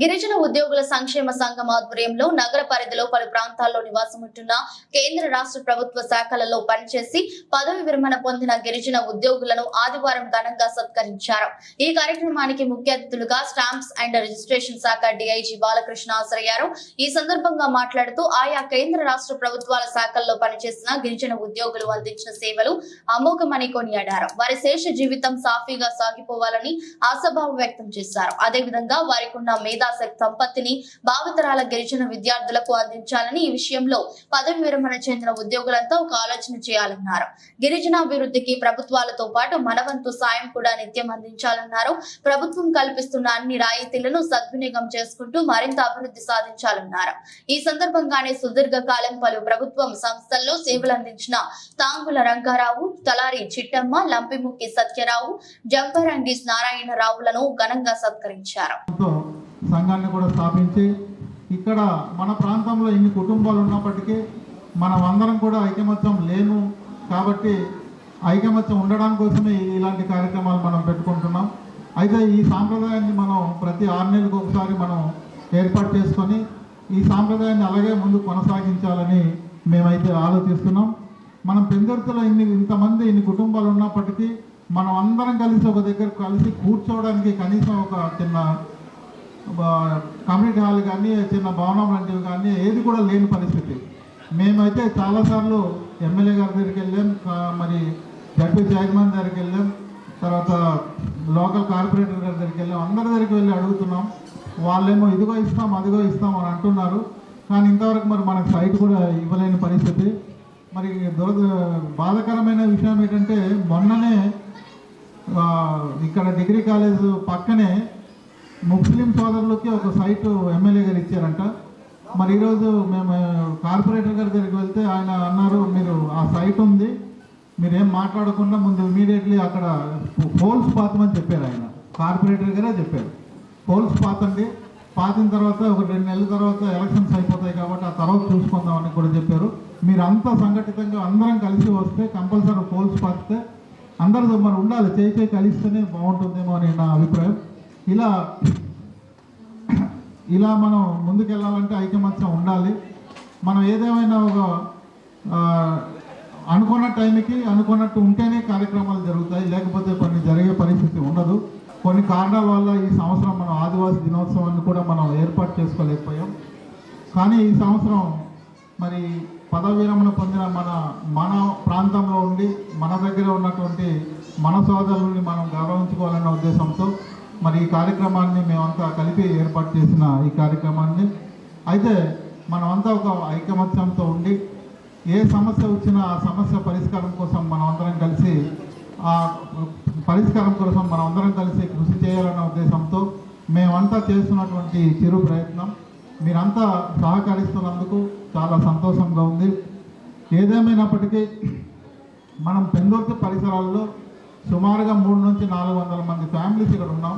గిరిజన ఉద్యోగుల సంక్షేమ సంఘం ఆధ్వర్యంలో నగర పరిధిలో పలు ప్రాంతాల్లో నివాసముంటున్న కేంద్ర రాష్ట్ర ప్రభుత్వ శాఖలలో పనిచేసి పదవి విరమణ పొందిన గిరిజన ఉద్యోగులను ఆదివారం ఘనంగా సత్కరించారు. ఈ కార్యక్రమానికి ముఖ్య అతిథులుగా స్టాంప్స్ అండ్ రిజిస్ట్రేషన్ శాఖ డీఐజీ బాలకృష్ణ హాజరయ్యారు. ఈ సందర్భంగా మాట్లాడుతూ ఆయా కేంద్ర రాష్ట్ర ప్రభుత్వాల శాఖల్లో పనిచేసిన గిరిజన ఉద్యోగులు అందించిన సేవలు అమోఘమని కొనియాడారు. వారి శేష జీవితం సాఫీగా సాగిపోవాలని ఆశాభావం వ్యక్తం చేశారు. అదేవిధంగా వారికి ఉన్న మేధాశక్తి సంపత్తిని భావితరాల గిరిజన విద్యార్థులకు అందించాలని, ఈ విషయంలో పదవి విరమణ చెందిన ఉద్యోగులంతా ఒక ఆలోచన చేయాలన్నారు. గిరిజనాభివృద్ధికి ప్రభుత్వాలతో పాటు మనవంతు సాయం కూడా నిత్యం అందించాలన్నారు. ప్రభుత్వం కల్పిస్తున్న అన్ని రాయితీలను సద్వినియోగం చేసుకుంటూ మరింత అభివృద్ధి సాధించాలన్నారు. ఈ సందర్భంగానే సుదీర్ఘకాలం పలు ప్రభుత్వం సంస్థల్లో సేవలు అందించిన తాంగుల రంగారావు, తలారి చిట్టమ్మ, లంపిముక్కి సత్యరావు, జంపరంగి నారాయణరావులను ఘనంగా సత్కరించారు. సంఘాన్ని కూడా స్థాపించి ఇక్కడ మన ప్రాంతంలో ఇన్ని కుటుంబాలు ఉన్నప్పటికీ మనం అందరం కూడా ఐకమత్యం లేను కాబట్టి ఐకమత్యం ఉండడం కోసమే ఇలాంటి కార్యక్రమాలు మనం పెట్టుకుంటున్నాం. అయితే ఈ సాంప్రదాయాన్ని మనం ప్రతి 6 నెలలకు ఒకసారి మనం ఏర్పాటు చేసుకొని ఈ సాంప్రదాయాన్ని అలాగే ముందు కొనసాగించాలని మేమైతే ఆలోచిస్తున్నాం. మనం పెందుర్తిలో ఇన్ని కుటుంబాలు ఉన్నప్పటికీ మనం అందరం కలిసి ఒక దగ్గర కలిసి కూర్చోవడానికి కనీసం ఒక చిన్న కమ్యూనిటీ హాల్ కానీ చిన్న భవనం లాంటివి కానీ ఏది కూడా లేని పరిస్థితి. మేమైతే చాలాసార్లు ఎమ్మెల్యే గారి దగ్గరికి వెళ్ళాం, మరి జడ్పీ చైర్మన్ దగ్గరికి వెళ్ళాం, తర్వాత లోకల్ కార్పొరేటర్ గారి దగ్గరికి వెళ్ళాం, అందరి దగ్గరికి వెళ్ళి అడుగుతున్నాం. వాళ్ళేమో ఇదిగో ఇస్తాం అదిగో ఇస్తాం అని అంటున్నారు. కానీ ఇంతవరకు మరి మనకు సైట్ కూడా ఇవ్వలేని పరిస్థితి. మరి బాధాకరమైన విషయం ఏంటంటే మొన్ననే ఇక్కడ డిగ్రీ కాలేజ్ పక్కనే ముస్లిం సోదరులకి ఒక సైటు ఎమ్మెల్యే గారు ఇచ్చారంట. మరి ఈరోజు మేము కార్పొరేటర్ గారి దగ్గరికి వెళ్తే ఆయన అన్నారు, మీరు ఆ సైట్ ఉంది, మీరేం మాట్లాడకుండా ముందు ఇమీడియట్లీ అక్కడ పోల్స్ పాతమని చెప్పారు. ఆయన కార్పొరేటర్ గారే చెప్పారు, పోల్స్ పాతండి, పాతిన తర్వాత ఒక 2 నెలల తర్వాత ఎలక్షన్స్ అయిపోతాయి కాబట్టి ఆ తర్వాత చూసుకుందామని కూడా చెప్పారు. మీరు అంతా సంఘటితంగా అందరం కలిసి వస్తే కంపల్సరీ పోల్స్ పాతితే అందరూ మరి ఉండాలి, చేయి కలిస్తేనే బాగుంటుందేమో అని నా అభిప్రాయం. ఇలా మనం ముందుకెళ్ళాలంటే ఐకమత్యం ఉండాలి. మనం ఏదేమైనా ఒక అనుకున్న టైంకి అనుకున్నట్టు ఉంటేనే కార్యక్రమాలు జరుగుతాయి, లేకపోతే కొన్ని జరిగే పరిస్థితి ఉండదు. కొన్ని కారణాల వల్ల ఈ సంవత్సరం మనం ఆదివాసీ దినోత్సవాన్ని కూడా మనం ఏర్పాటు చేసుకోలేకపోయాం. కానీ ఈ సంవత్సరం మరి పదవి విరమణ పొందిన మన ప్రాంతంలో ఉండి మన దగ్గర ఉన్నటువంటి మన సోదరుల్ని మనం గౌరవించుకోవాలన్న ఉద్దేశంతో మరి ఈ కార్యక్రమాన్ని మేమంతా కలిపి ఏర్పాటు చేసిన ఈ కార్యక్రమాన్ని అయితే మనమంతా ఒక ఐకమత్యంతో ఉండి ఏ సమస్య వచ్చినా ఆ సమస్య పరిష్కారం కోసం మనం అందరం కలిసి ఆ పరిష్కారం కోసం మనం అందరం కలిసి కృషి చేయాలన్న ఉద్దేశంతో మేమంతా చేస్తున్నటువంటి చిరు ప్రయత్నం మీరంతా సహకరిస్తున్నందుకు చాలా సంతోషంగా ఉంది. ఏదేమైనప్పటికీ మనం పెందుర్తి పరిసరాల్లో సుమారుగా 300 నుంచి 400 మంది ఫ్యామిలీస్ ఇక్కడ ఉన్నాం.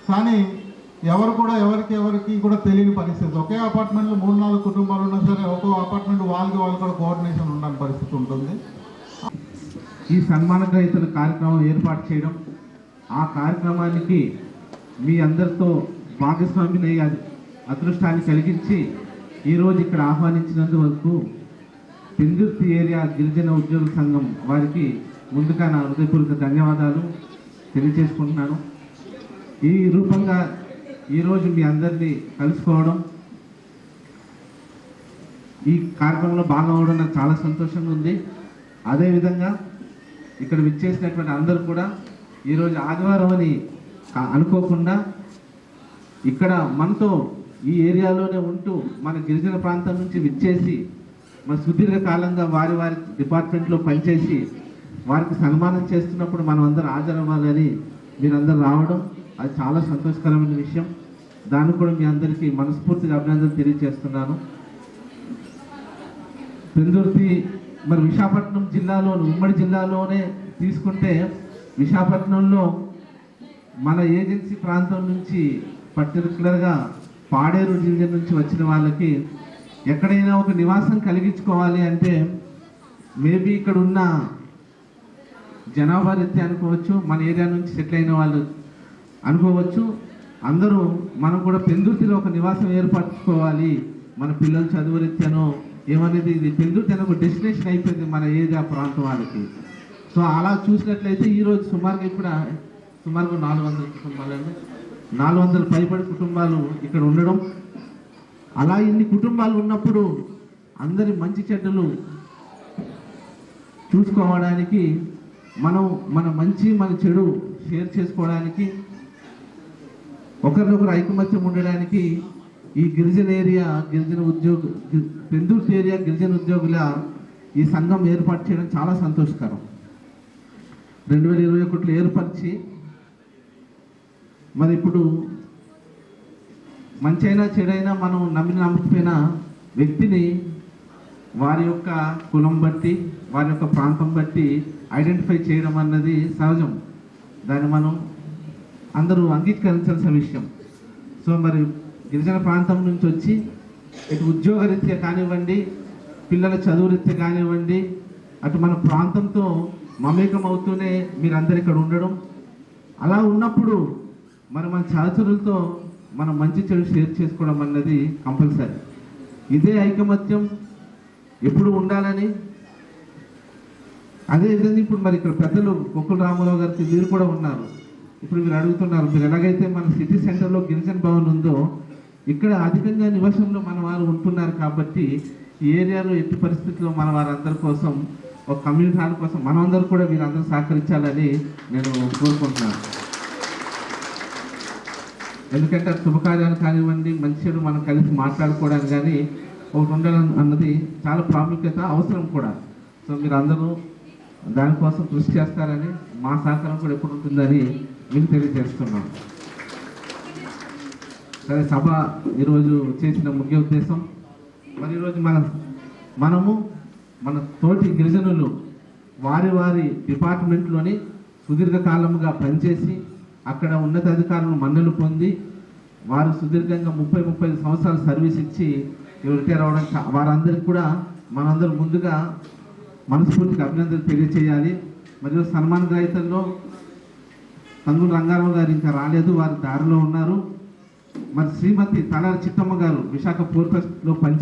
కానీ ఎవరికి కూడా తెలియని పరిస్థితి. ఒకే అపార్ట్మెంట్లో 3-4 కుటుంబాలు ఉన్నా సరే ఒక్కో అపార్ట్మెంట్ వాళ్ళు కూడా కోఆర్డినేషన్ ఉండని పరిస్థితి ఉంటుంది. ఈ సన్మాన గ్రహీతల కార్యక్రమం ఏర్పాటు చేయడం, ఆ కార్యక్రమానికి మీ అందరితో భాగస్వామిని అదృష్టాన్ని కలిగించి ఈరోజు ఇక్కడ ఆహ్వానించినందుకు పెందుర్తి ఏరియా గిరిజన ఉద్యోగుల సంఘం వారికి ముందుగా నా హృదయపూర్వక ధన్యవాదాలు తెలియజేసుకుంటున్నాను. ఈ రూపంగా ఈరోజు మీ అందరినీ కలుసుకోవడం, ఈ కార్యక్రమంలో భాగమవడం నాకు చాలా సంతోషంగా ఉంది. అదేవిధంగా ఇక్కడ విచ్చేసినటువంటి అందరూ కూడా ఈరోజు ఆదివారం అని అనుకోకుండా ఇక్కడ మనతో ఈ ఏరియాలోనే ఉంటూ మన గిరిజన ప్రాంతం నుంచి విచ్చేసి మన సుదీర్ఘకాలంగా వారి డిపార్ట్మెంట్లో పనిచేసి వారికి సన్మానం చేస్తున్నప్పుడు మనం అందరూ హాజరవ్వాలని మీరందరూ రావడం అది చాలా సంతోషకరమైన విషయం. దానికి కూడా మీ అందరికీ మనస్ఫూర్తిగా అభినందనలు తెలియజేస్తున్నాను. పెందుర్తి మరి విశాఖపట్నం జిల్లాలోని ఉమ్మడి జిల్లాలోనే తీసుకుంటే విశాఖపట్నంలో మన ఏజెన్సీ ప్రాంతం నుంచి పర్టికులర్గా పాడేరు జిల్లా నుంచి వచ్చిన వాళ్ళకి ఎక్కడైనా ఒక నివాసం కలిగించుకోవాలి అంటే మేబీ ఇక్కడ ఉన్న జనాభా రీత్యా అనుకోవచ్చు, మన ఏరియా నుంచి సెటిల్ అయిన వాళ్ళు అనుకోవచ్చు. అందరూ మనం కూడా పెందుర్తిలో ఒక నివాసం ఏర్పరచుకోవాలి, మన పిల్లలు చదువురీత్యానో ఏమనేది ఇది పెందుర్తి అనే ఒక డెస్టినేషన్ అయిపోయింది మన ఏరియా ప్రాంతం వాళ్ళకి. సో అలా చూసినట్లయితే ఈరోజు సుమారుగా 400 కుటుంబాలండి, 400 పైబడి కుటుంబాలు ఇక్కడ ఉండడం. అలా ఇన్ని కుటుంబాలు ఉన్నప్పుడు అందరి మంచి చెడ్డలు చూసుకోవడానికి మన మంచి మన చెడు షేర్ చేసుకోవడానికి, ఒకరినొకరు ఐకమత్యం ఉండడానికి ఈ పెందుర్తి ఏరియా గిరిజన ఉద్యోగుల ఈ సంఘం ఏర్పాటు చేయడం చాలా సంతోషకరం. 2021లో ఏర్పరిచి మరి ఇప్పుడు మంచైనా చెడైనా మనం నమ్మకపోయిన వ్యక్తిని వారి యొక్క కులం బట్టి వారి యొక్క ప్రాంతం బట్టి ఐడెంటిఫై చేయడం అన్నది సహజం, దాన్ని మనం అందరూ అంగీకరించాల్సిన విషయం. సో మరి గిరిజన ప్రాంతం నుంచి వచ్చి ఇటు ఉద్యోగరీత్యా కానివ్వండి, పిల్లల చదువు రీత్యా కానివ్వండి, అటు మన ప్రాంతంతో మమేకం అవుతూనే మీరందరూ ఇక్కడ ఉండడం, అలా ఉన్నప్పుడు మరి మన సహచరులతో మనం మంచి చెడు షేర్ చేసుకోవడం అన్నది కంపల్సరీ. ఇదే ఐకమత్యం ఎప్పుడు ఉండాలని, అదేవిధంగా ఇప్పుడు మరి ఇక్కడ పెద్దలు కొక్కుల రామారావు గారికి మీరు కూడా ఉన్నారు. ఇప్పుడు మీరు అడుగుతున్నారు, మీరు ఎలాగైతే మన సిటీ సెంటర్లో గిరిజన భవన్ ఉందో ఇక్కడ అధికంగా నివాసంలో మన వారు ఉంటున్నారు కాబట్టి ఈ ఏరియాలో ఎట్టి పరిస్థితుల్లో మన వారందరి కోసం ఒక కమ్యూనిటీ హాల్ కోసం మనమందరూ కూడా వీరందరూ సహకరించాలని నేను కోరుకుంటున్నాను. ఎందుకంటే శుభకార్యాలు కానివ్వండి, మంచిగా మనం కలిసి మాట్లాడుకోవడానికి కానీ ఒకటి ఉండాలని అన్నది చాలా ప్రాముఖ్యత అవసరం కూడా. సో మీరు అందరూ దానికోసం కృషి చేస్తారని, మా సహకారం కూడా ఎప్పుడు ఉంటుందని మీకు తెలియజేస్తున్నాం. సరే, సభ ఈరోజు చేసిన ముఖ్య ఉద్దేశం మరి ఈరోజు మనము మన తోటి గిరిజనులు వారి డిపార్ట్మెంట్లోని సుదీర్ఘకాలంగా పనిచేసి అక్కడ ఉన్నతాధికారులను మన్నలు పొంది వారు సుదీర్ఘంగా 30-35 సంవత్సరాలు సర్వీస్ ఇచ్చి రిటైర్ అవ్వడం, వారందరికీ కూడా మనందరూ ముందుగా మనస్ఫూర్తిగా అభినందనలు తెలియచేయాలి. మరియు సన్మాన గ్రహీతల్లో తంగుల రంగారావు గారు ఇంకా రాలేదు, వారి దారిలో ఉన్నారు. మరి శ్రీమతి తలారి చిట్టమ్మ గారు విశాఖ పోర్ట్ ట్రస్ట్లో పనిచే